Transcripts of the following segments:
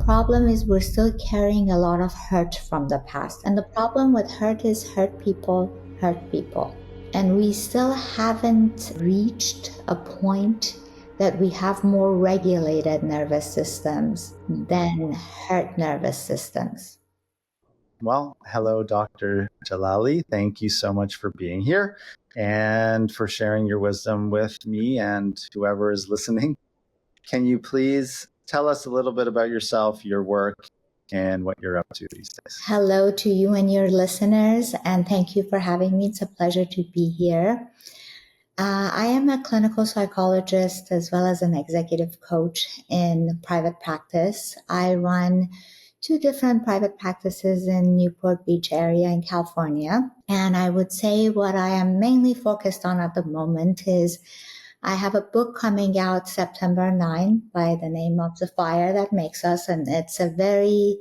problem is we're still carrying a lot of hurt from the past. And the problem with hurt is hurt people hurt people. And we still haven't reached a point that we have more regulated nervous systems than hurt nervous systems. Well, hello, Dr. Jalali. Thank you so much for being here and for sharing your wisdom with me and whoever is listening. Can you please tell us a little bit about yourself, your work, and what you're up to these days? Hello to you and your listeners, and thank you for having me. It's a pleasure to be here. I am a clinical psychologist as well as an executive coach in private practice. I run 2 different private practices in Newport Beach area in California. And I would say what I am mainly focused on at the moment is I have a book coming out September 9 by the name of The Fire That Makes Us. And it's a very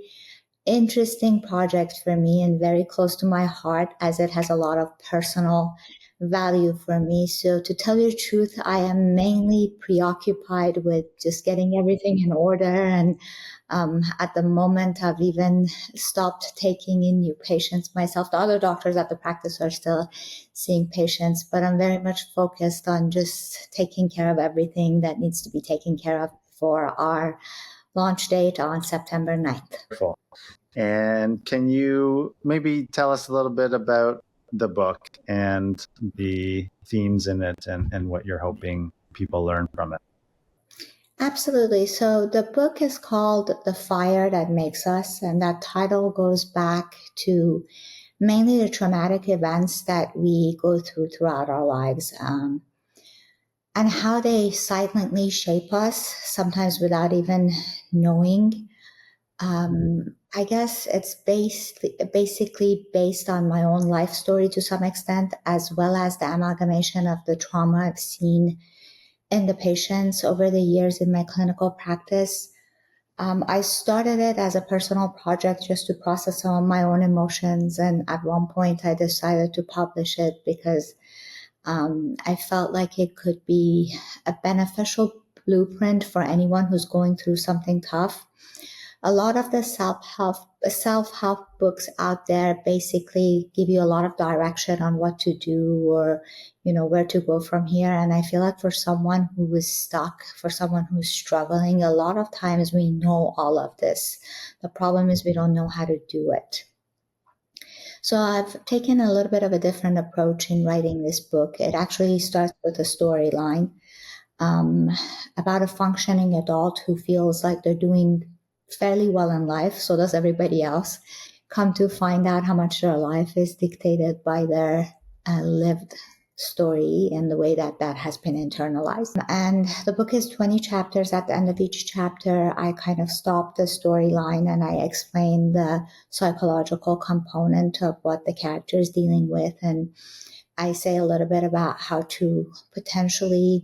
interesting project for me and very close to my heart as it has a lot of personal value for me. So to tell you the truth, I am mainly preoccupied with just getting everything in order. And at the moment, I've even stopped taking in new patients myself. The other doctors at the practice are still seeing patients, but I'm very much focused on just taking care of everything that needs to be taken care of for our launch date on September 9th. Wonderful. And can you maybe tell us a little bit about the book and the themes in it and what you're hoping people learn from it? Absolutely. So the book is called The Fire That Makes Us, and that title goes back to mainly the traumatic events that we go through throughout our lives, and how they silently shape us, sometimes without even knowing. I guess it's basically based on my own life story to some extent, as well as the amalgamation of the trauma I've seen in the patients over the years in my clinical practice. I started it as a personal project just to process some of my own emotions. And at one point I decided to publish it because I felt like it could be a beneficial blueprint for anyone who's going through something tough. A lot of the self-help books out there basically give you a lot of direction on what to do or, where to go from here. And I feel like for someone who is stuck, for someone who's struggling, a lot of times we know all of this. The problem is we don't know how to do it. So I've taken a little bit of a different approach in writing this book. It actually starts with a storyline about a functioning adult who feels like they're doing fairly well in life, so does everybody else, come to find out how much their life is dictated by their lived story and the way that has been internalized. And the book is 20 chapters. At the end of each chapter, I kind of stop the storyline and I explain the psychological component of what the character is dealing with. And I say a little bit about how to potentially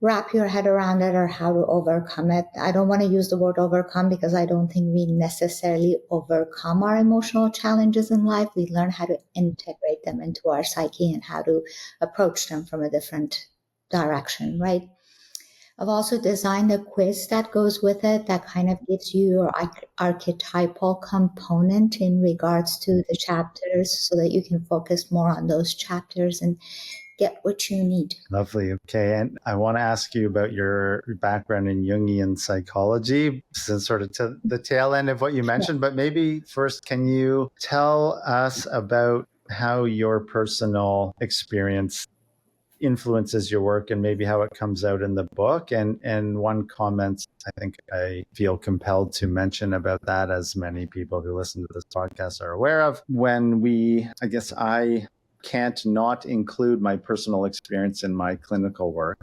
wrap your head around it or how to overcome it. I don't want to use the word overcome because I don't think we necessarily overcome our emotional challenges in life. We learn how to integrate them into our psyche and how to approach them from a different direction, right? I've also designed a quiz that goes with it that kind of gives you your archetypal component in regards to the chapters so that you can focus more on those chapters and get what you need. Lovely. Okay. And I want to ask you about your background in Jungian psychology, since sort of to the tail end of what you mentioned, but maybe first, can you tell us about how your personal experience influences your work and maybe how it comes out in the book? And one comment I think I feel compelled to mention about that, as many people who listen to this podcast are aware of, I can't not include my personal experience in my clinical work.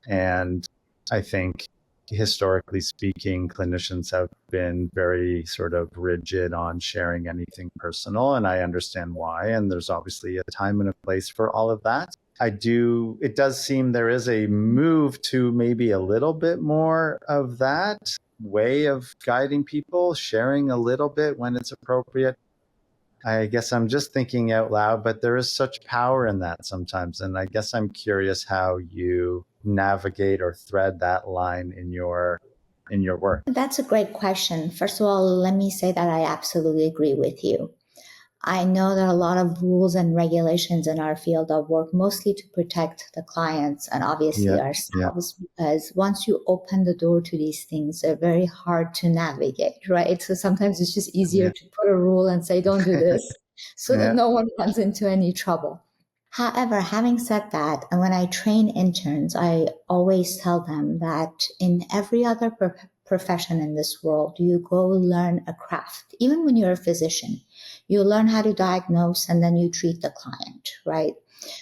And I think historically speaking, clinicians have been very sort of rigid on sharing anything personal, and I understand why. And there's obviously a time and a place for all of that. It does seem there is a move to maybe a little bit more of that way of guiding people, sharing a little bit when it's appropriate. I guess I'm just thinking out loud, but there is such power in that sometimes. And I guess I'm curious how you navigate or thread that line in your in your work? That's a great question. First of all, let me say that I absolutely agree with you. I know there are a lot of rules and regulations in our field of work, mostly to protect the clients and obviously Yeah, yeah, ourselves, because once you open the door to these things, they're very hard to navigate, right? So sometimes it's just easier yeah, to put a rule and say, don't do this, so that yeah, no one runs into any trouble. However, having said that, and when I train interns, I always tell them that in every other profession in this world, you go learn a craft. Even when you're a physician, you learn how to diagnose and then you treat the client, right?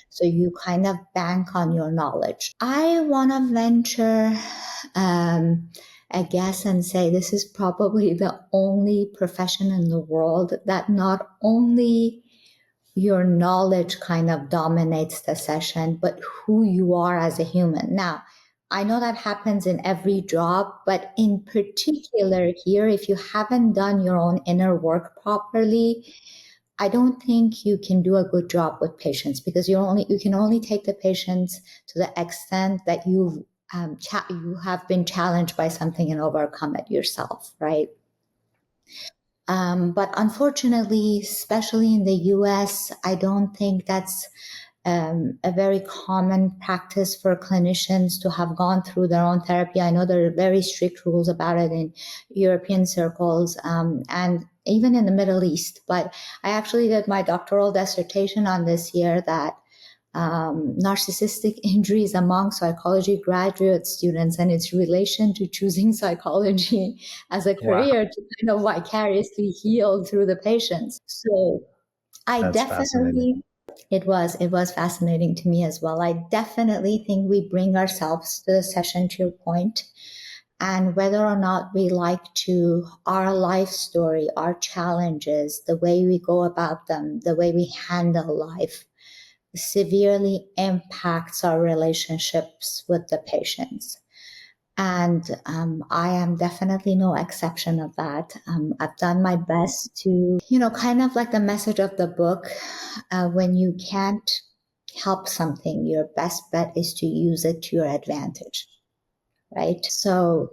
So you kind of bank on your knowledge. I want to venture a guess and say this is probably the only profession in the world that not only your knowledge kind of dominates the session, but who you are as a human. Now, I know that happens in every job, but in particular here, if you haven't done your own inner work properly, I don't think you can do a good job with patients, because you can only take the patients to the extent that you have been challenged by something and overcome it yourself, right? But unfortunately, especially in the US, I don't think that's a very common practice for clinicians to have gone through their own therapy. I know there are very strict rules about it in European circles and even in the Middle East. But I actually did my doctoral dissertation on this year, that narcissistic injuries among psychology graduate students and its relation to choosing psychology as a wow, career to kind of vicariously heal through the patients. So I that's fascinating. definitely, it was fascinating to me as well. I definitely think we bring ourselves to the session, to your point, and whether or not we like to, our life story, our challenges, the way we go about them, the way we handle life severely impacts our relationships with the patients. And I am definitely no exception of that. I've done my best to, kind of like the message of the book, when you can't help something, your best bet is to use it to your advantage, right? So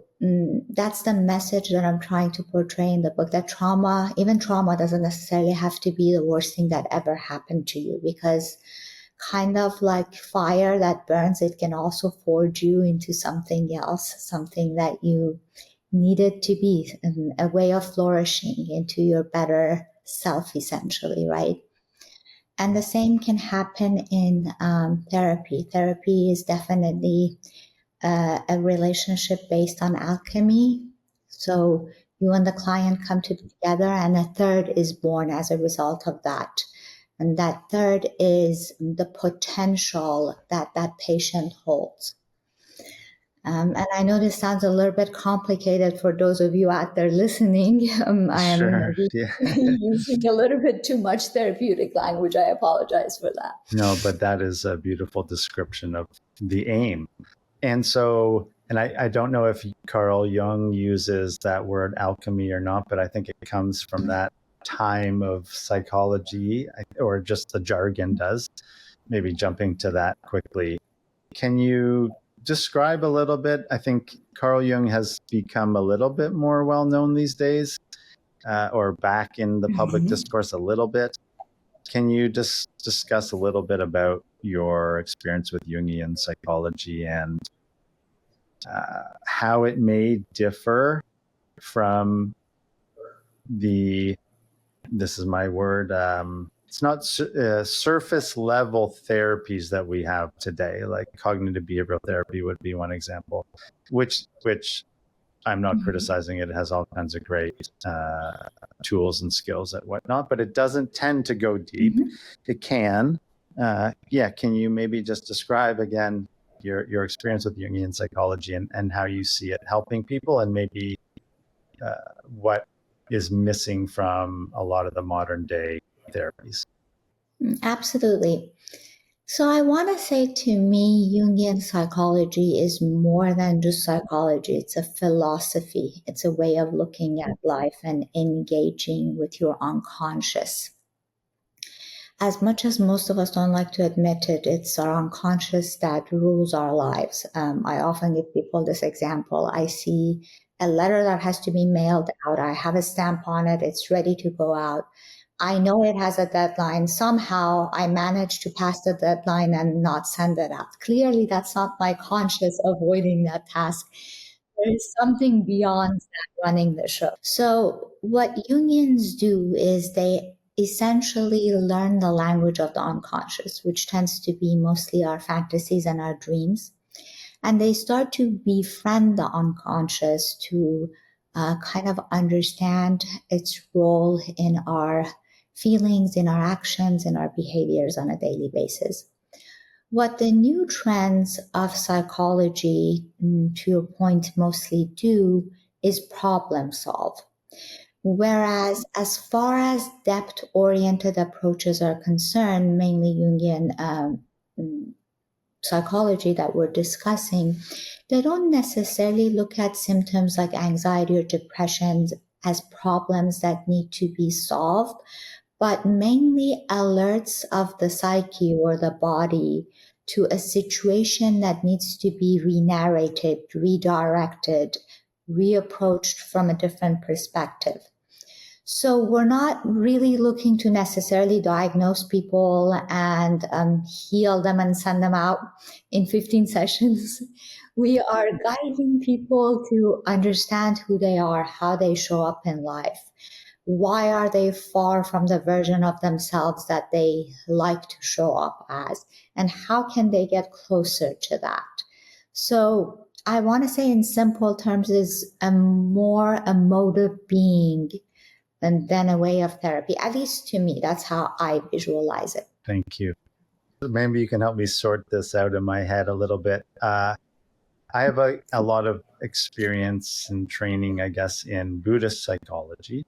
that's the message that I'm trying to portray in the book, that trauma, even trauma, doesn't necessarily have to be the worst thing that ever happened to you, because kind of like fire that burns, it can also forge you into something else, something that you needed to be, a way of flourishing into your better self, essentially, right? And the same can happen in therapy. Therapy is definitely a relationship based on alchemy. So you and the client come together, and a third is born as a result of that. And that third is the potential that that patient holds. And I know this sounds a little bit complicated for those of you out there listening. I am Sure. maybe Yeah. using a little bit too much therapeutic language. I apologize for that. No, but that is a beautiful description of the aim. And so, and I don't know if Carl Jung uses that word alchemy or not, but I think it comes from that time of psychology, or just the jargon does. Maybe jumping to that quickly. Can you describe a little bit? I think Carl Jung has become a little bit more well known these days, or back in the public Mhm. discourse a little bit. Can you just discuss a little bit about your experience with Jungian psychology and how it may differ from this is my word, it's not surface level therapies that we have today, like cognitive behavioral therapy would be one example, which I'm not criticizing it. It has all kinds of great tools and skills and whatnot, but it doesn't tend to go deep. Mhm. It can. Can you maybe just describe again your experience with Jungian psychology and how you see it helping people, and maybe what is missing from a lot of the modern day therapies? Absolutely. So I want to say, to me, Jungian psychology is more than just psychology. It's a philosophy. It's a way of looking at life and engaging with your unconscious. As much as most of us don't like to admit it, it's our unconscious that rules our lives. I often give people this example. I see a letter that has to be mailed out. I have a stamp on it. It's ready to go out. I know it has a deadline. Somehow I managed to pass the deadline and not send it out. Clearly, that's not my conscious avoiding that task. There is something beyond that running the show. So, what Jungians do is they essentially learn the language of the unconscious, which tends to be mostly our fantasies and our dreams. And they start to befriend the unconscious to kind of understand its role in our feelings, in our actions, in our behaviors on a daily basis. What the new trends of psychology, to your point, mostly do is problem solve. Whereas, as far as depth oriented approaches are concerned, mainly Jungian psychology that we're discussing, they don't necessarily look at symptoms like anxiety or depression as problems that need to be solved, but mainly alerts of the psyche or the body to a situation that needs to be re-narrated, redirected, reapproached from a different perspective. So we're not really looking to necessarily diagnose people and heal them and send them out in 15 sessions. We are guiding people to understand who they are, how they show up in life. Why are they far from the version of themselves that they like to show up as? And how can they get closer to that? So I want to say in simple terms is a more emotive being than a way of therapy. At least to me, that's how I visualize it. Thank you. Maybe you can help me sort this out in my head a little bit. I have a lot of experience and training, I guess, in Buddhist psychology.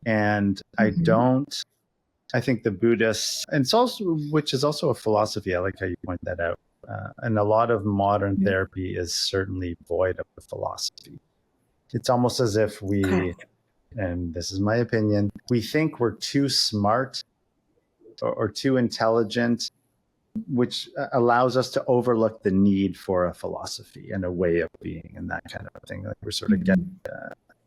And I think the Buddhists, and it's also, which is also a philosophy. I like how you point that out. And a lot of modern therapy is certainly void of the philosophy. It's almost as if we, and this is my opinion, we think we're too smart or too intelligent, which allows us to overlook the need for a philosophy and a way of being and that kind of thing. Like we're sort of getting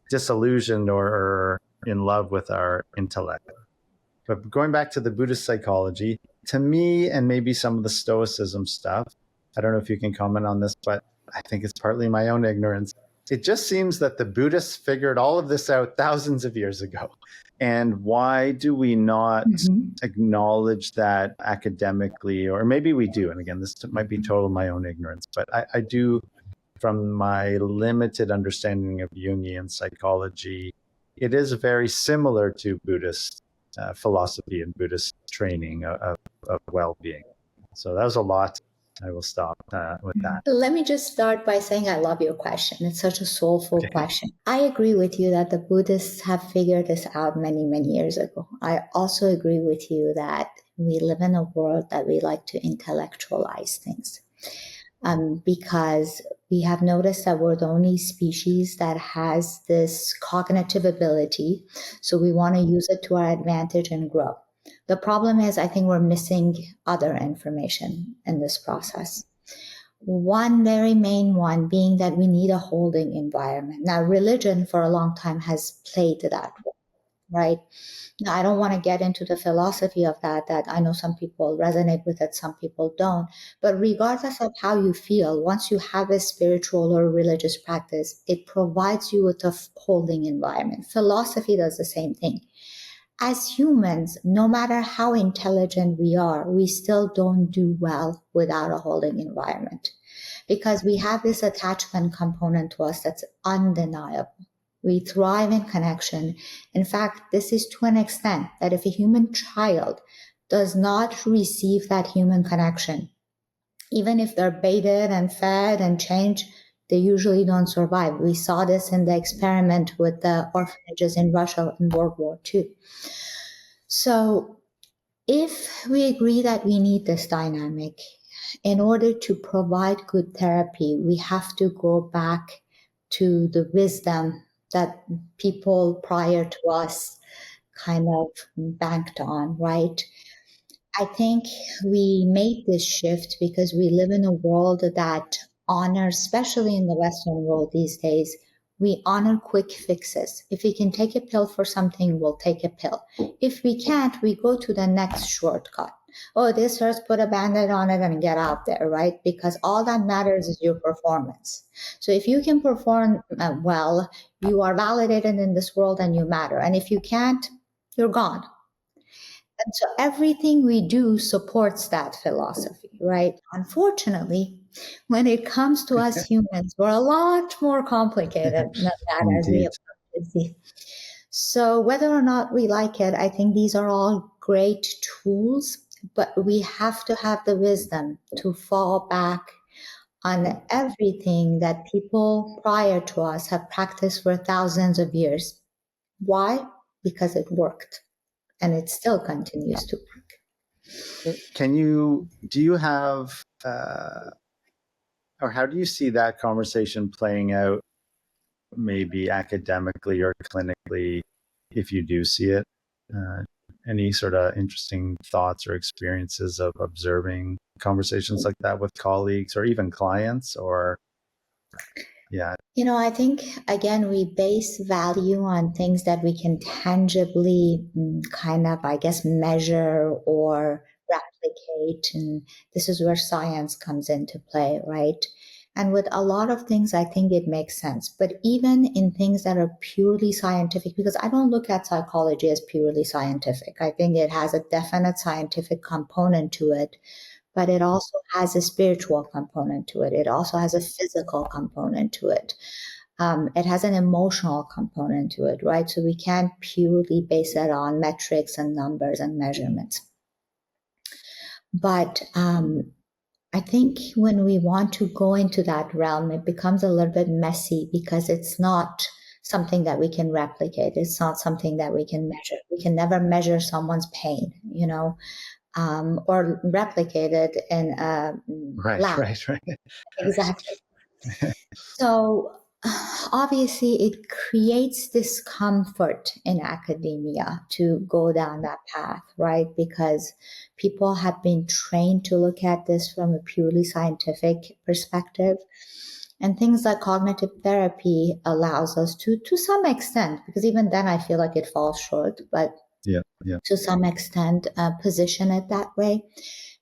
disillusioned or in love with our intellect. But going back to the Buddhist psychology, to me, and maybe some of the Stoicism stuff, I don't know if you can comment on this, but I think it's partly my own ignorance. It just seems that the Buddhists figured all of this out thousands of years ago. And why do we not acknowledge that academically, or maybe we do. And again, this might be total my own ignorance, but I do, from my limited understanding of Jungian psychology, it is very similar to Buddhist philosophy and Buddhist training of well-being. So that was a lot. I will stop with that. Let me just start by saying I love your question. It's such a soulful question. I agree with you that the Buddhists have figured this out many, many years ago. I also agree with you that we live in a world that we like to intellectualize things. Because we have noticed that we're the only species that has this cognitive ability. So we want to use it to our advantage and grow. The problem is, I think we're missing other information in this process. One very main one being that we need a holding environment. Now, religion for a long time has played that role, right? Now, I don't want to get into the philosophy of that I know some people resonate with it, some people don't. But regardless of how you feel, once you have a spiritual or religious practice, it provides you with a holding environment. Philosophy does the same thing. As humans, no matter how intelligent we are, we still don't do well without a holding environment because we have this attachment component to us that's undeniable. We thrive in connection. In fact, this is to an extent that if a human child does not receive that human connection, even if they're baited and fed and changed, they usually don't survive. We saw this in the experiment with the orphanages in Russia in World War II. So if we agree that we need this dynamic, in order to provide good therapy, we have to go back to the wisdom that people prior to us kind of banked on, right? I think we made this shift because we live in a world that honors, especially in the Western world these days, We honor quick fixes. If we can take a pill for something, we'll take a pill. If we can't, we go to the next shortcut. Oh, this hurts, put a band-aid on it and get out there, right? Because all that matters is your performance. So if you can perform well, you are validated in this world and you matter. And if you can't, you're gone. And so everything we do supports that philosophy, right? Unfortunately, when it comes to us humans, we're a lot more complicated than that as we Indeed. approach it. So whether or not we like it, I think these are all great tools, but we have to have the wisdom to fall back on everything that people prior to us have practiced for thousands of years. Why? Because it worked, and it still continues to work. Do you have, or how do you see that conversation playing out, maybe academically or clinically, if you do see it? Any sort of interesting thoughts or experiences of observing conversations like that with colleagues or even clients? Or yeah. I think, again, we base value on things that we can tangibly kind of, I guess, measure or replicate. And this is where science comes into play, right? And with a lot of things, I think it makes sense. But even in things that are purely scientific, because I don't look at psychology as purely scientific, I think it has a definite scientific component to it, but it also has a spiritual component to it. It also has a physical component to it. It has an emotional component to it, right? So we can't purely base it on metrics and numbers and measurements. But I think when we want to go into that realm, it becomes a little bit messy because it's not something that we can replicate. It's not something that we can measure. We can never measure someone's pain, or replicate it in a lab. Right. Exactly. So obviously it creates discomfort in academia to go down that path, right? Because people have been trained to look at this from a purely scientific perspective. And things like cognitive therapy allows us to some extent, because even then I feel like it falls short, but yeah. to some extent position it that way.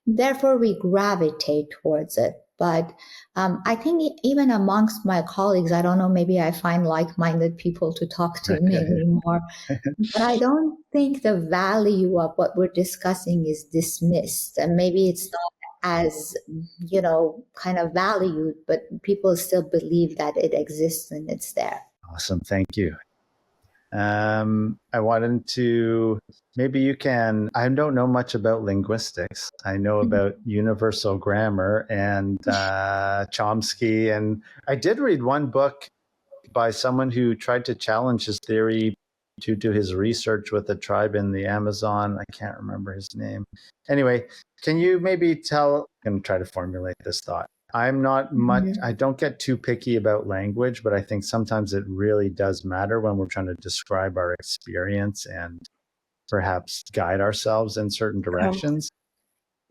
Therefore, we gravitate towards it. But I think even amongst my colleagues, I don't know, maybe I find like-minded people to talk to maybe more, but I don't think the value of what we're discussing is dismissed. And maybe it's not as, kind of valued, but people still believe that it exists and it's there. Awesome. Thank you. I wanted to, maybe you can, I don't know much about linguistics. I know about universal grammar and Chomsky. And I did read one book by someone who tried to challenge his theory to do his research with a tribe in the Amazon. I can't remember his name. Anyway, can you maybe I'm going to try to formulate this thought. I'm not much, I don't get too picky about language, but I think sometimes it really does matter when we're trying to describe our experience and perhaps guide ourselves in certain directions.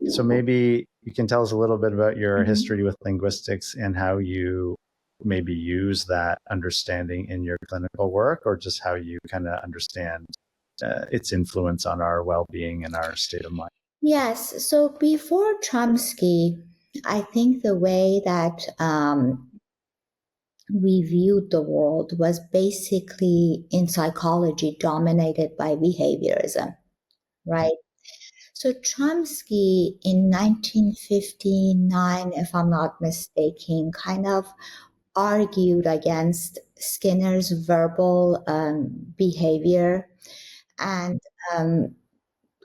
So maybe you can tell us a little bit about your history with linguistics and how you maybe use that understanding in your clinical work, or just how you kind of understand its influence on our well-being and our state of mind. Yes. So before Chomsky, I think the way that we viewed the world was basically in psychology dominated by behaviorism, right? So Chomsky in 1959, if I'm not mistaken, kind of argued against Skinner's verbal behavior and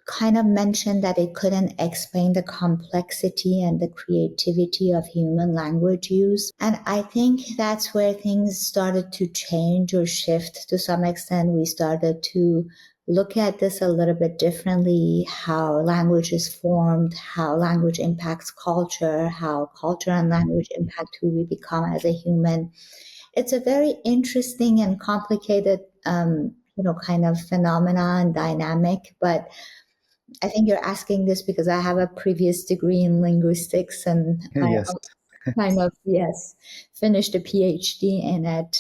kind of mentioned that it couldn't explain the complexity and the creativity of human language use. And I think that's where things started to change or shift to some extent. We started to look at this a little bit differently, how language is formed, how language impacts culture, how culture and language impact who we become as a human. It's a very interesting and complicated, kind of phenomena and dynamic, but I think you're asking this because I have a previous degree in linguistics and Yes. I kind of, finished a PhD in it.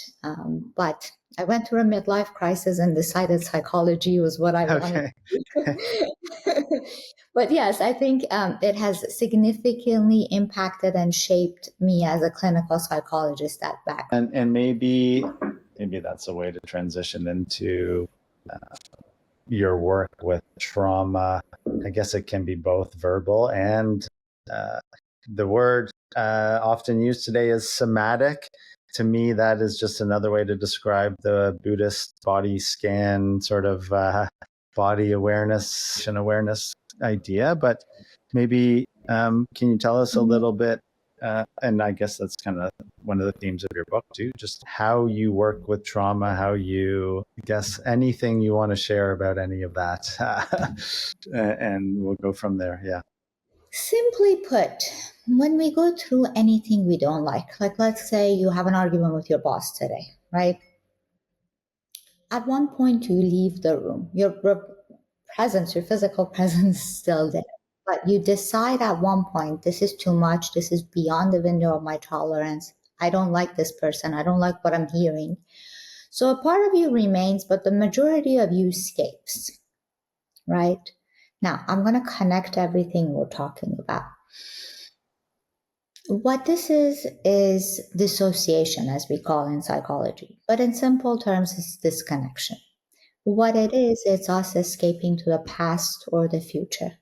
But I went through a midlife crisis and decided psychology was what I wanted Okay. to do. But yes, I think it has significantly impacted and shaped me as a clinical psychologist at back. And maybe that's a way to transition into your work with trauma. I guess it can be both verbal and the word often used today is somatic. To me, that is just another way to describe the Buddhist body scan sort of body awareness and awareness idea. But maybe can you tell us a little bit? And I guess that's kind of one of the themes of your book too, just how you work with trauma, how you, I guess, anything you want to share about any of that. And we'll go from there. Yeah. Simply put, when we go through anything we don't like let's say you have an argument with your boss today, right? At one point you leave the room. Your presence, your physical presence is still there. But you decide at one point, this is too much. This is beyond the window of my tolerance. I don't like this person. I don't like what I'm hearing. So a part of you remains, but the majority of you escapes, right? Now, I'm going to connect everything we're talking about. What this is dissociation, as we call in psychology. But in simple terms, it's disconnection. What it is, it's us escaping to the past or the future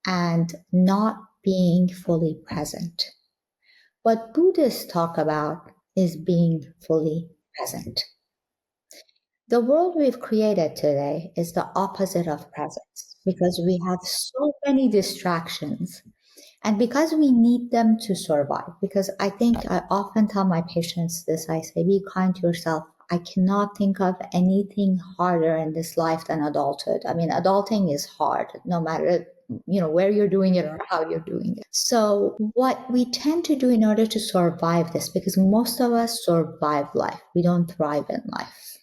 and not being fully present. What Buddhists talk about is being fully present. The world we've created today is the opposite of presence because we have so many distractions and because we need them to survive. Because I think I often tell my patients this, I say, be kind to yourself. I cannot think of anything harder in this life than adulthood. I mean, adulting is hard, no matter where you're doing it or how you're doing it. So what we tend to do in order to survive this, because most of us survive life, we don't thrive in life.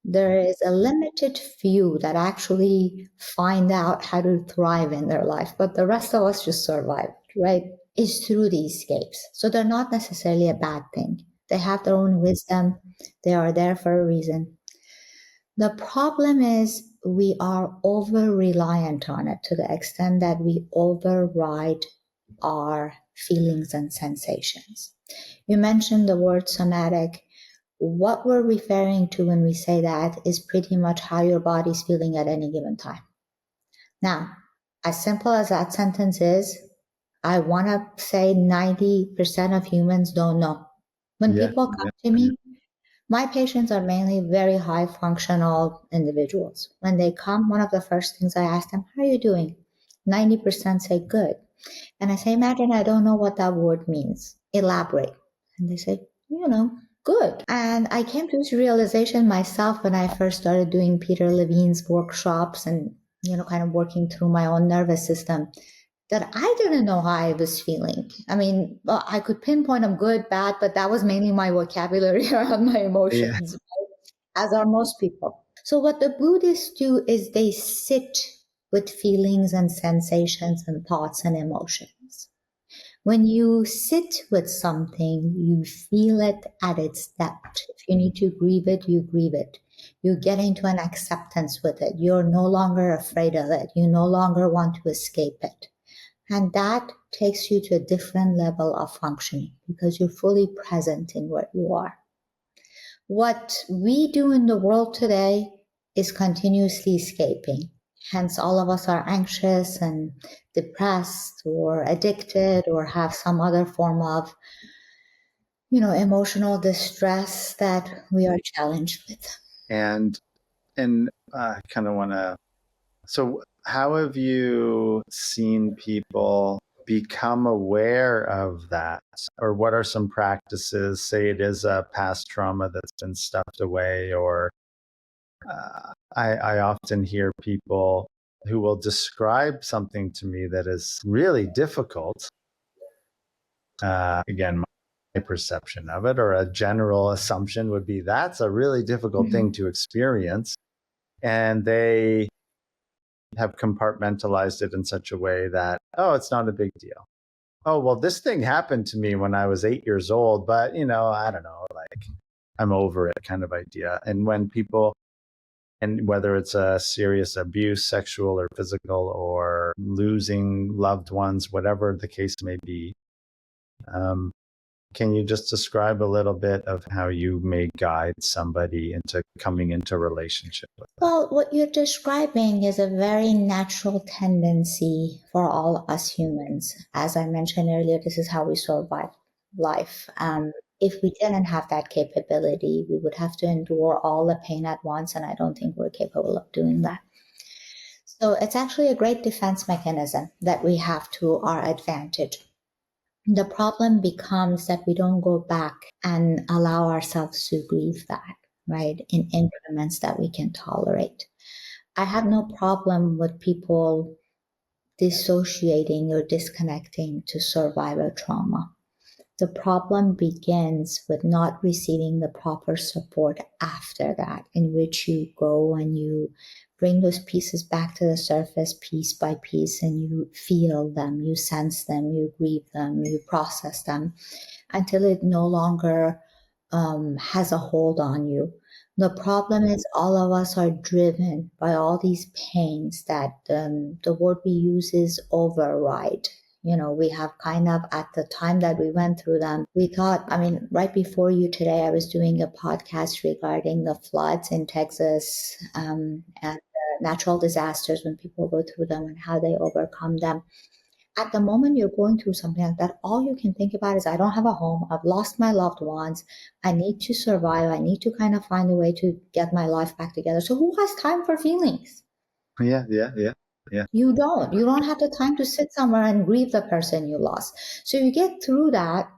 There is a limited few that actually find out how to thrive in their life, but the rest of us just survive, right? Is through these escapes. So they're not necessarily a bad thing. They have their own wisdom. They are there for a reason. The problem is we are over-reliant on it to the extent that we override our feelings and sensations. You mentioned the word somatic. What we're referring to when we say that is pretty much how your body's feeling at any given time. Now, as simple as that sentence is, I want to say 90% of humans don't know. When people come to me, my patients are mainly very high functional individuals. When they come, one of the first things I ask them, how are you doing? 90% say good. And I say, imagine I don't know what that word means. Elaborate. And they say, good. And I came to this realization myself when I first started doing Peter Levine's workshops and, kind of working through my own nervous system, that I didn't know how I was feeling. I mean, I could pinpoint I'm good, bad, but that was mainly my vocabulary around my emotions, right? As are most people. So what the Buddhists do is they sit with feelings and sensations and thoughts and emotions. When you sit with something, you feel it at its depth. If you need to grieve it, you grieve it. You get into an acceptance with it. You're no longer afraid of it. You no longer want to escape it. And that takes you to a different level of functioning because you're fully present in what you are. What we do in the world today is continuously escaping. Hence, all of us are anxious and depressed or addicted or have some other form of, emotional distress that we are challenged with. And I kind of want to, so how have you seen people become aware of that? Or what are some practices, say it is a past trauma that's been stuffed away, or I often hear people who will describe something to me that is really difficult. Again, my perception of it, or a general assumption would be that's a really difficult thing to experience. And they have compartmentalized it in such a way that, oh, it's not a big deal. Oh, well, this thing happened to me when I was 8 years old, but, I don't know, like I'm over it kind of idea. And when people, and whether it's a serious abuse, sexual or physical, or losing loved ones, whatever the case may be, can you just describe a little bit of how you may guide somebody into coming into relationship with that? Well, what you're describing is a very natural tendency for all us humans. As I mentioned earlier, this is how we survive life. If we didn't have that capability, we would have to endure all the pain at once, and I don't think we're capable of doing that. So it's actually a great defense mechanism that we have to our advantage. The problem becomes that we don't go back and allow ourselves to grieve that, right, in increments that we can tolerate. I have no problem with people dissociating or disconnecting to survive a trauma. The problem begins with not receiving the proper support after that, in which you go and you bring those pieces back to the surface piece by piece, and you feel them, you sense them, you grieve them, you process them until it no longer has a hold on you. The problem is all of us are driven by all these pains that the word we use is override. We have kind of, at the time that we went through them, we thought, right before you today, I was doing a podcast regarding the floods in Texas and natural disasters when people go through them and how they overcome them. At the moment you're going through something like that, all you can think about is, I don't have a home, I've lost my loved ones, I need to survive, I need to kind of find a way to get my life back together. So who has time for feelings? Yeah. You don't have the time to sit somewhere and grieve the person you lost. So you get through that,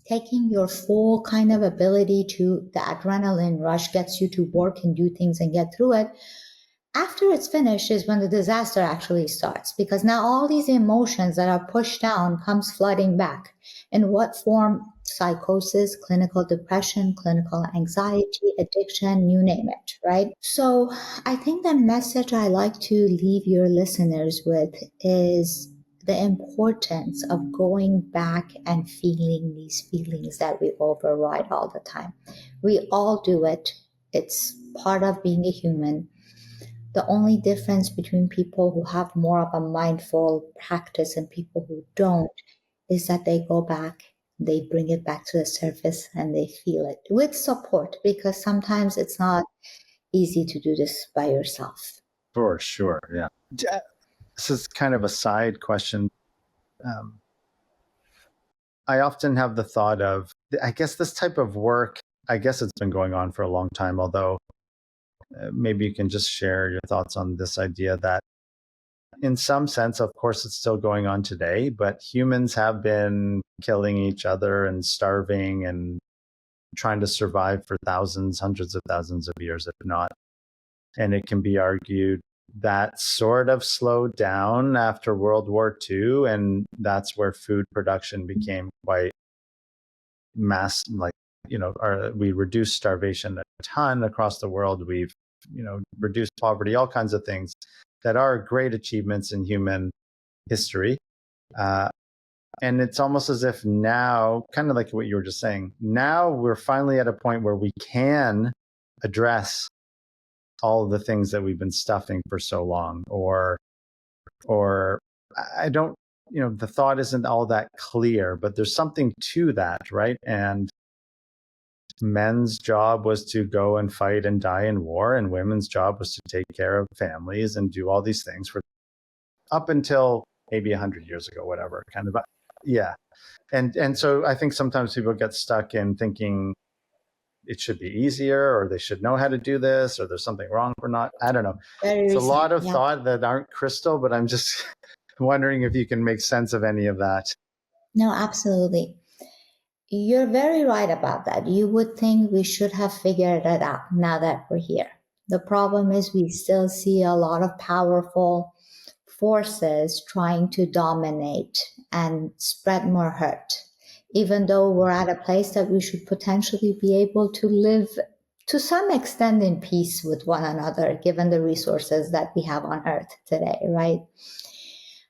taking your full kind of ability to, the adrenaline rush gets you to work and do things and get through it. After it's finished is when the disaster actually starts, because now all these emotions that are pushed down comes flooding back. In what form? Psychosis, clinical depression, clinical anxiety, addiction, you name it, right? So I think the message I like to leave your listeners with is the importance of going back and feeling these feelings that we override all the time. We all do it. It's part of being a human. The only difference between people who have more of a mindful practice and people who don't is that they go back, they bring it back to the surface, and they feel it with support, because sometimes it's not easy to do this by yourself. For sure. Yeah. This is kind of a side question. I often have the thought of, I guess this type of work, I guess it's been going on for a long time, although maybe you can just share your thoughts on this idea that in some sense, of course, it's still going on today, but humans have been killing each other and starving and trying to survive for thousands, hundreds of thousands of years, if not. And it can be argued that sort of slowed down after World War II. And that's where food production became quite we reduced starvation a ton across the world. We've, reduced poverty, all kinds of things that are great achievements in human history. And it's almost as if now, kind of like what you were just saying, now we're finally at a point where we can address all of the things that we've been stuffing for so long, or I don't, the thought isn't all that clear, but there's something to that, right? And men's job was to go and fight and die in war, and women's job was to take care of families and do all these things for up until maybe 100 years ago, whatever, kind of. Yeah. And so I think sometimes people get stuck in thinking it should be easier, or they should know how to do this, or there's something wrong for not, I don't know. It's a lot of thought that aren't crystal, but I'm just wondering if you can make sense of any of that. No, absolutely. You're very right about that. You would think we should have figured it out now that we're here. The problem is we still see a lot of powerful forces trying to dominate and spread more hurt, even though we're at a place that we should potentially be able to live to some extent in peace with one another, given the resources that we have on earth today, right?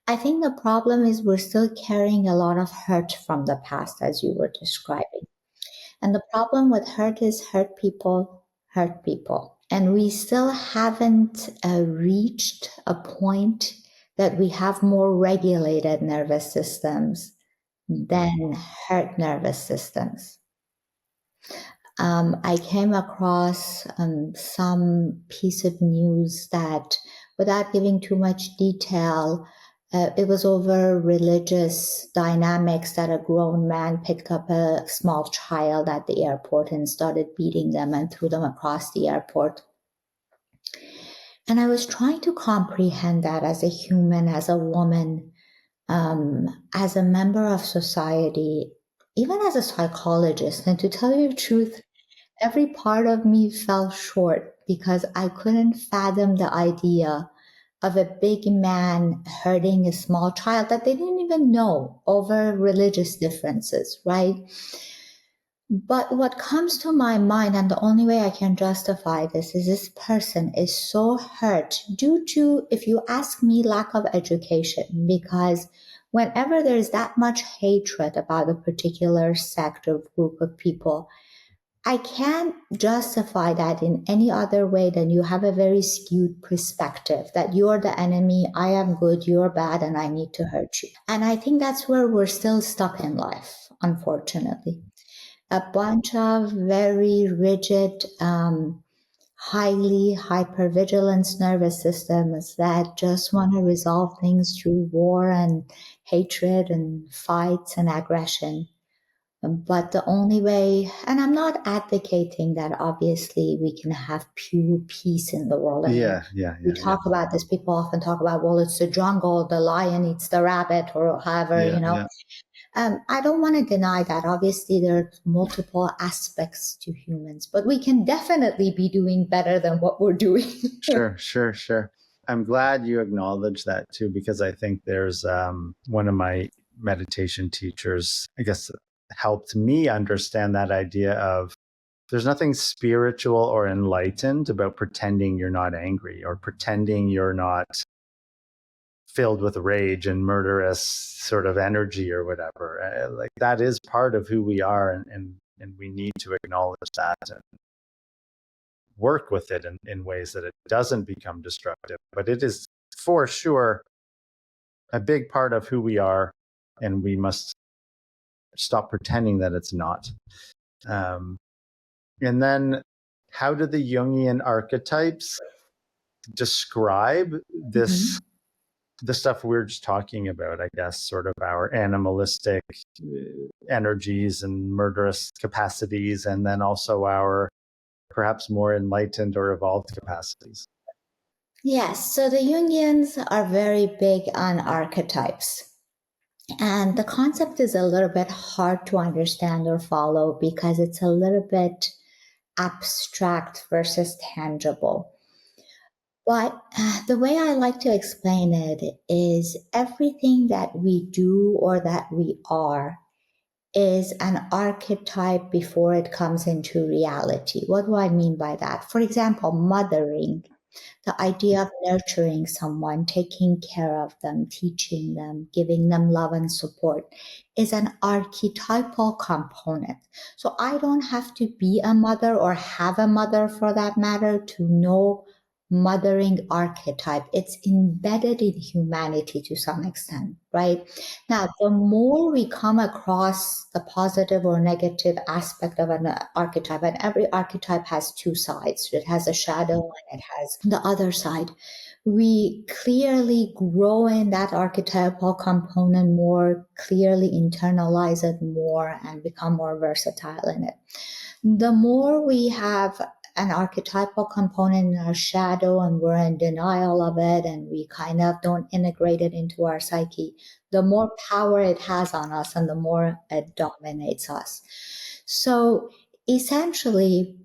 I think the problem is we're still carrying a lot of hurt from the past, as you were describing. And the problem with hurt is hurt people hurt people. And we still haven't reached a point that we have more regulated nervous systems than hurt nervous systems. I came across some piece of news that, without giving too much detail, it was over religious dynamics that a grown man picked up a small child at the airport and started beating them and threw them across the airport. And I was trying to comprehend that as a human, as a woman, as a member of society, even as a psychologist. And to tell you the truth, every part of me fell short because I couldn't fathom the idea of a big man hurting a small child that they didn't even know over religious differences, right? But what comes to my mind, and the only way I can justify this, is this person is so hurt due to, if you ask me, lack of education. Because whenever there's that much hatred about a particular sect or group of people, I can't justify that in any other way than you have a very skewed perspective that you're the enemy, I am good, you're bad, and I need to hurt you. And I think that's where we're still stuck in life, unfortunately. A bunch of very rigid, highly hypervigilance nervous systems that just want to resolve things through war and hatred and fights and aggression. But the only way, and I'm not advocating that obviously we can have pure peace in the world. I mean, we talk about this, people often talk about, well, it's the jungle, the lion eats the rabbit, or however, I don't want to deny that. Obviously, there are multiple aspects to humans, but we can definitely be doing better than what we're doing. Sure. I'm glad you acknowledge that too, because I think there's one of my meditation teachers, I guess, helped me understand that idea of there's nothing spiritual or enlightened about pretending you're not angry or pretending you're not filled with rage and murderous sort of energy or whatever. Like, that is part of who we are, and we need to acknowledge that and work with it in ways that it doesn't become destructive. But it is for sure a big part of who we are, and we must stop pretending that it's not. And then, how do the Jungian archetypes describe this, the stuff we're just talking about, I guess, sort of our animalistic energies and murderous capacities, and then also our perhaps more enlightened or evolved capacities? Yes, so the Jungians are very big on archetypes. And the concept is a little bit hard to understand or follow because it's a little bit abstract versus tangible. But the way I like to explain it is everything that we do or that we are is an archetype before it comes into reality. What do I mean by that? For example, mothering. The idea of nurturing someone, taking care of them, teaching them, giving them love and support is an archetypal component. So I don't have to be a mother or have a mother for that matter to know mothering archetype. It's embedded in humanity to some extent, right? Now, the more we come across the positive or negative aspect of an archetype, and every archetype has two sides, it has a shadow and it has the other side, we clearly grow in that archetypal component more, clearly internalize it more, and become more versatile in it. The more we have an archetypal component in our shadow and we're in denial of it and we kind of don't integrate it into our psyche, the more power it has on us and the more it dominates us. So essentially,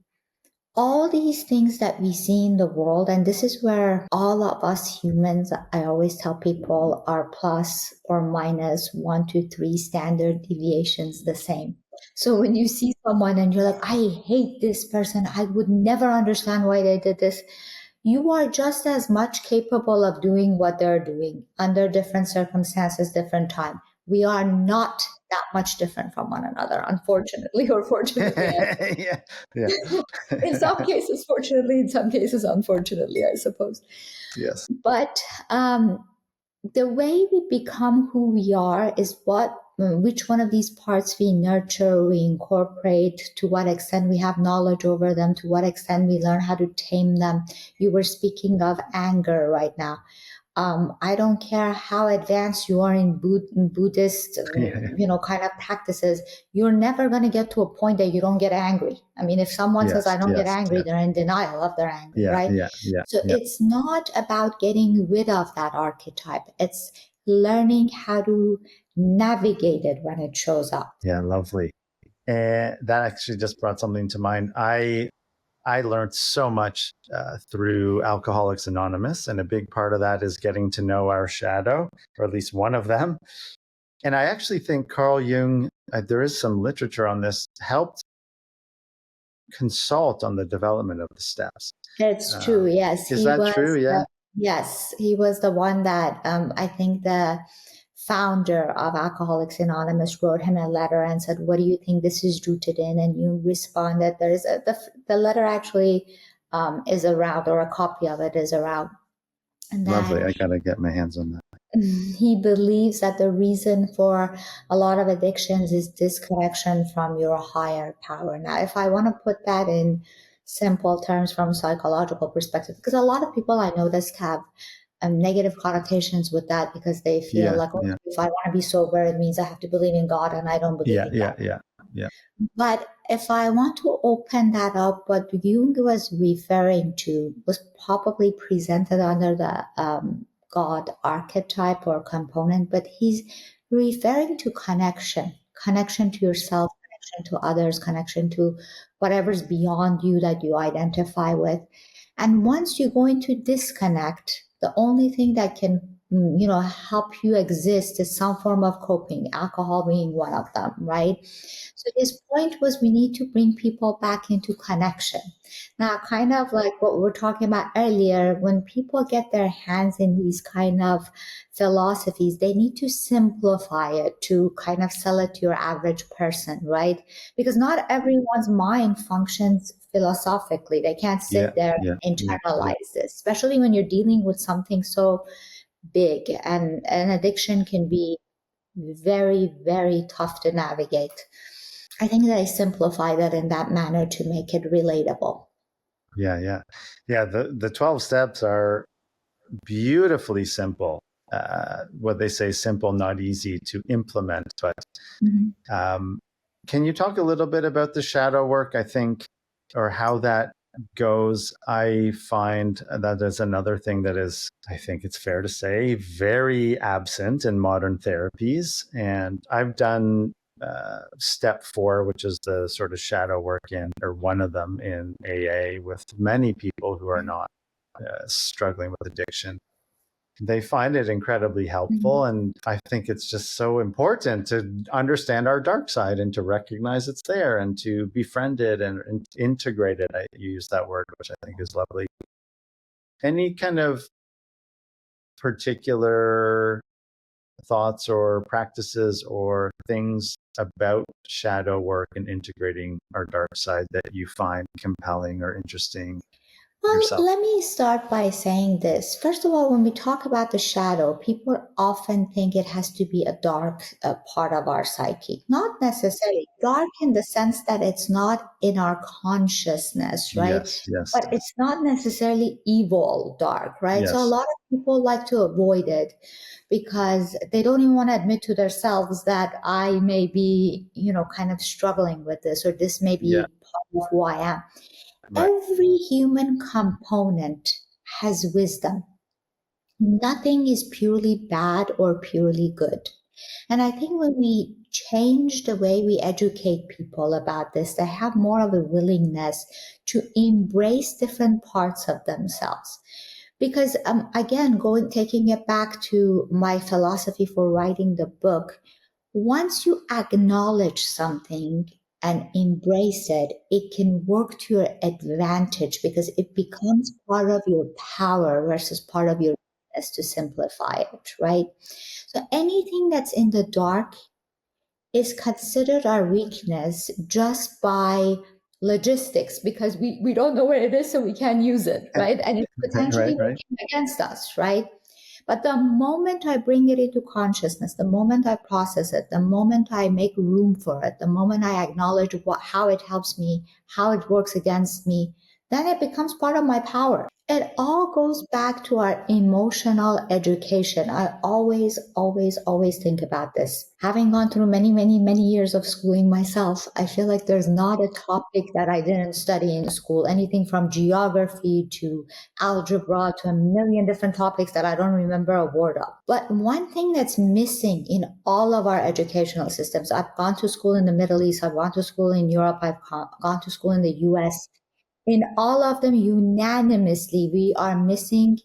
all these things that we see in the world, and this is where all of us humans, I always tell people, are plus or minus 1 to 3 standard deviations the same. So when you see someone and you're like, I hate this person, I would never understand why they did this, you are just as much capable of doing what they're doing under different circumstances, different time. We are not that much different from one another, unfortunately or fortunately. Yeah, yeah. In some cases, fortunately, in some cases, unfortunately, I suppose. Yes. But the way we become who we are is which one of these parts we nurture, we incorporate, to what extent we have knowledge over them, to what extent we learn how to tame them. You were speaking of anger right now. I don't care how advanced you are in Buddhist, kind of practices. You're never going to get to a point that you don't get angry. I mean, if someone says, Yes, I don't get yes, angry, yes. they're in denial of their anger, Yeah, right? yeah, yeah, So yeah. it's not about getting rid of that archetype. It's learning how to navigate it when it shows up. Yeah, lovely. And that actually just brought something to mind. I learned so much through Alcoholics Anonymous, and a big part of that is getting to know our shadow, or at least one of them. And I actually think Carl Jung, there is some literature on this, helped consult on the development of the steps. It's true. Yes, Is that true? Yeah. Yes, he was the one that I think the founder of Alcoholics Anonymous wrote him a letter and said, "What do you think this is rooted in?" And you responded. The letter actually is around, or a copy of it is around, and Lovely. that I gotta get my hands on that. he believes that the reason for a lot of addictions is disconnection from your higher power. Now, if I want to put that in simple terms from a psychological perspective, because a lot of people I noticed have negative connotations with that, because they feel like, oh, if I want to be sober, it means I have to believe in God, and I don't believe in God. Yeah. But if I want to open that up, what Jung was referring to was probably presented under the God archetype or component, but he's referring to connection to yourself, connection to others, connection to whatever's beyond you that you identify with. And once you go into disconnect, the only thing that can help you exist is some form of coping, alcohol being one of them, right? So his point was we need to bring people back into connection. Now, kind of like what we were talking about earlier, when people get their hands in these kind of philosophies, they need to simplify it to kind of sell it to your average person, right? Because not everyone's mind functions philosophically. They can't sit there and internalize this, especially when you're dealing with something so big, and an addiction can be very, very tough to navigate. I think that I simplify that in that manner to make it relatable. Yeah. The 12 steps are beautifully simple. What they say, simple, not easy to implement. But can you talk a little bit about the shadow work, I think, or how that goes? I find that is another thing that is, I think it's fair to say, very absent in modern therapies. And I've done step 4, which is the sort of shadow work or one of them in AA, with many people who are not struggling with addiction. They find it incredibly helpful. And I think it's just so important to understand our dark side and to recognize it's there and to befriend it and integrate it. I use that word, which I think is lovely. Any kind of particular thoughts or practices or things about shadow work and integrating our dark side that you find compelling or interesting Well, yourself? let me start by saying this. First of all, when we talk about the shadow, people often think it has to be a dark part of our psyche. Not necessarily dark in the sense that it's not in our consciousness, right? Yes. But it's not necessarily evil dark, right? So a Yes. lot of people like to avoid it because they don't even want to admit to themselves that I may be, kind of struggling with this, or this may be part of who I am. Right. Every human component has wisdom. Nothing is purely bad or purely good. And I think when we change the way we educate people about this, they have more of a willingness to embrace different parts of themselves. Because again, taking it back to my philosophy for writing the book, once you acknowledge something and embrace it, it can work to your advantage because it becomes part of your power versus part of your weakness, to simplify it, right? So anything that's in the dark is considered our weakness just by logistics, because we don't know where it is, so we can't use it, right? And it's potentially Right. working against us, right? But the moment I bring it into consciousness, the moment I process it, the moment I make room for it, the moment I acknowledge how it helps me, how it works against me, then it becomes part of my power. It all goes back to our emotional education. I always, always, always think about this. Having gone through many, many, many years of schooling myself, I feel like there's not a topic that I didn't study in school, anything from geography to algebra to a million different topics that I don't remember a word of. But one thing that's missing in all of our educational systems, I've gone to school in the Middle East, I've gone to school in Europe, I've gone to school in the US. In all of them, unanimously, we are missing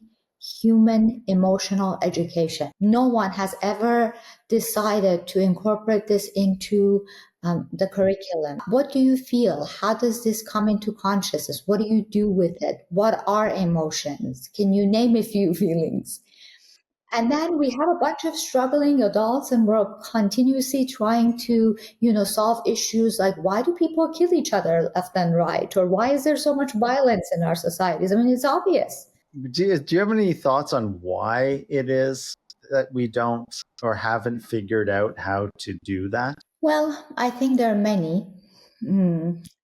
human emotional education. No one has ever decided to incorporate this into the curriculum. What do you feel? How does this come into consciousness? What do you do with it? What are emotions? Can you name a few feelings? And then we have a bunch of struggling adults, and we're continuously trying to, solve issues like, why do people kill each other left and right? Or why is there so much violence in our societies? I mean, it's obvious. Do you have any thoughts on why it is that we don't or haven't figured out how to do that? Well, I think there are many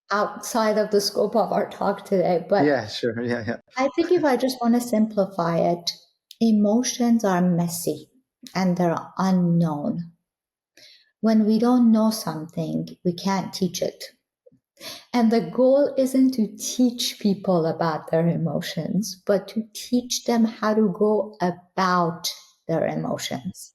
outside of the scope of our talk today, but Yeah, sure. Yeah. I think if I just want to simplify it, emotions are messy and they're unknown. When we don't know something, we can't teach it. And the goal isn't to teach people about their emotions, but to teach them how to go about their emotions.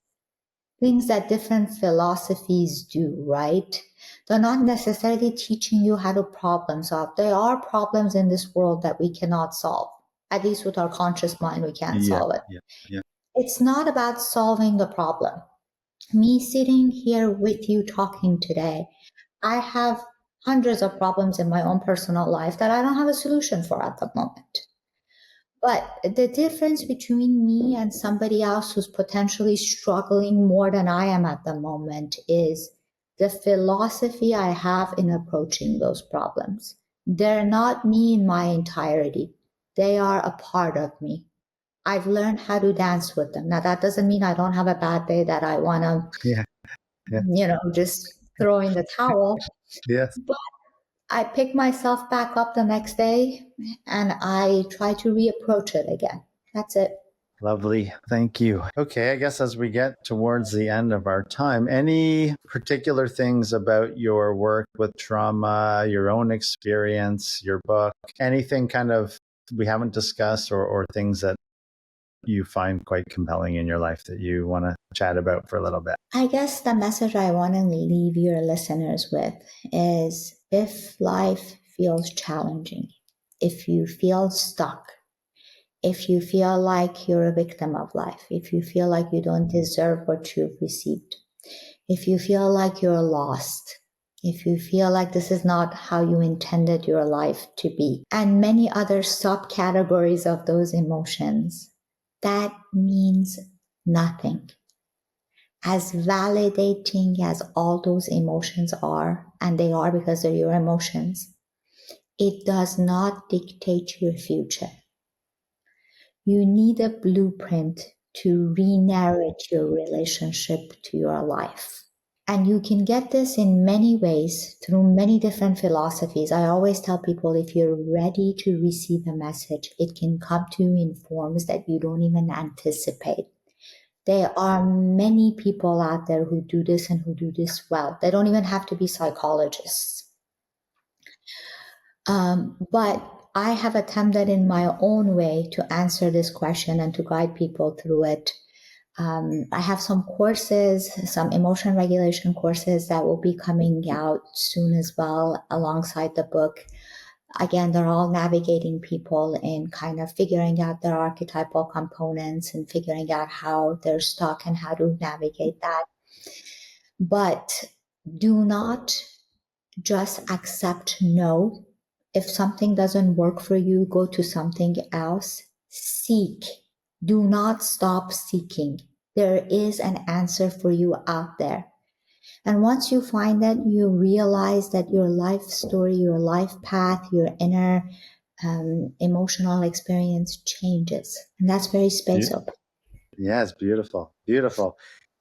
Things that different philosophies do, right? They're not necessarily teaching you how to problem solve. There are problems in this world that we cannot solve. At least with our conscious mind, we can't solve it. Yeah. It's not about solving the problem. Me sitting here with you talking today, I have hundreds of problems in my own personal life that I don't have a solution for at the moment. But the difference between me and somebody else who's potentially struggling more than I am at the moment is the philosophy I have in approaching those problems. They're not me in my entirety. They are a part of me. I've learned how to dance with them. Now, that doesn't mean I don't have a bad day that I want Yeah. to, just throw in the towel. Yes. But I pick myself back up the next day and I try to reapproach it again. That's it. Lovely. Thank you. Okay, I guess as we get towards the end of our time, any particular things about your work with trauma, your own experience, your book, anything kind of we haven't discussed or things that you find quite compelling in your life that you want to chat about for a little bit? I guess the message I want to leave your listeners with is, if life feels challenging, if you feel stuck, if you feel like you're a victim of life, if you feel like you don't deserve what you've received, if you feel like you're lost, if you feel like this is not how you intended your life to be, and many other subcategories of those emotions, that means nothing. As validating as all those emotions are, and they are because they're your emotions, it does not dictate your future. You need a blueprint to re-narrate your relationship to your life. And you can get this in many ways through many different philosophies. I always tell people, if you're ready to receive a message, it can come to you in forms that you don't even anticipate. There are many people out there who do this and who do this well. They don't even have to be psychologists. But I have attempted in my own way to answer this question and to guide people through it. I have some courses, some emotion regulation courses that will be coming out soon as well, alongside the book. Again, they're all navigating people in kind of figuring out their archetypal components and figuring out how they're stuck and how to navigate that. But do not just accept no. If something doesn't work for you, go to something else. Seek. Do not stop seeking. There is an answer for you out there. And once you find that, you realize that your life story, your life path, your inner emotional experience changes. And that's very space open. Yeah, it's beautiful. Beautiful.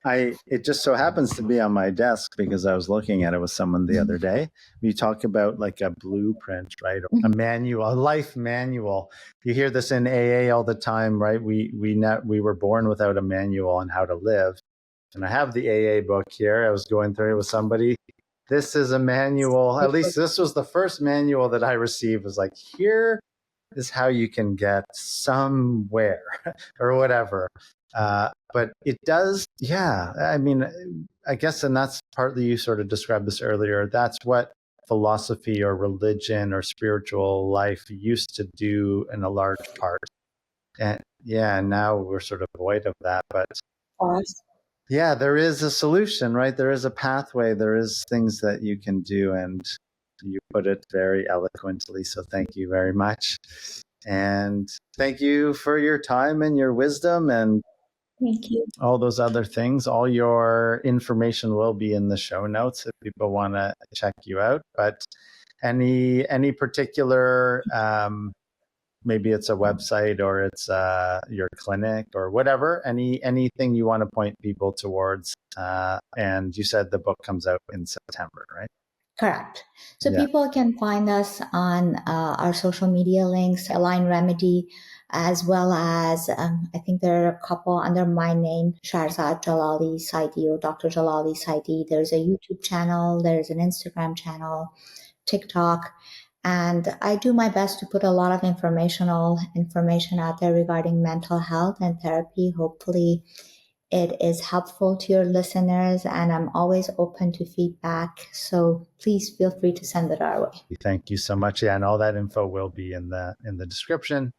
It just so happens to be on my desk because I was looking at it with someone the other day. You talk about like a blueprint, right? Or a manual, a life manual. You hear this in AA all the time, right? We were born without a manual on how to live. And I have the AA book here. I was going through it with somebody. This is a manual. At least this was the first manual that I received. It was like, here is how you can get somewhere or whatever. But it does, yeah. I mean, I guess, and that's partly you sort of described this earlier. That's what philosophy or religion or spiritual life used to do in a large part. And yeah, now we're sort of void of that. But yeah, there is a solution, right? There is a pathway. There is things that you can do. And you put it very eloquently. So thank you very much. And thank you for your time and your wisdom and Thank you. all those other things. All your information will be in the show notes if people want to check you out. But any particular, maybe it's a website or it's your clinic or whatever, anything you want to point people towards. And you said the book comes out in September, right? Correct. So people can find us on our social media links, Align Remedy, as well as I think there are a couple under my name, Shahrzad Jalali Saidi or Dr. Jalali Saidi. There's a YouTube channel, there's an Instagram channel, TikTok. And I do my best to put a lot of information out there regarding mental health and therapy. Hopefully it is helpful to your listeners, and I'm always open to feedback. So please feel free to send it our way. Thank you so much. Yeah, and all that info will be in the description.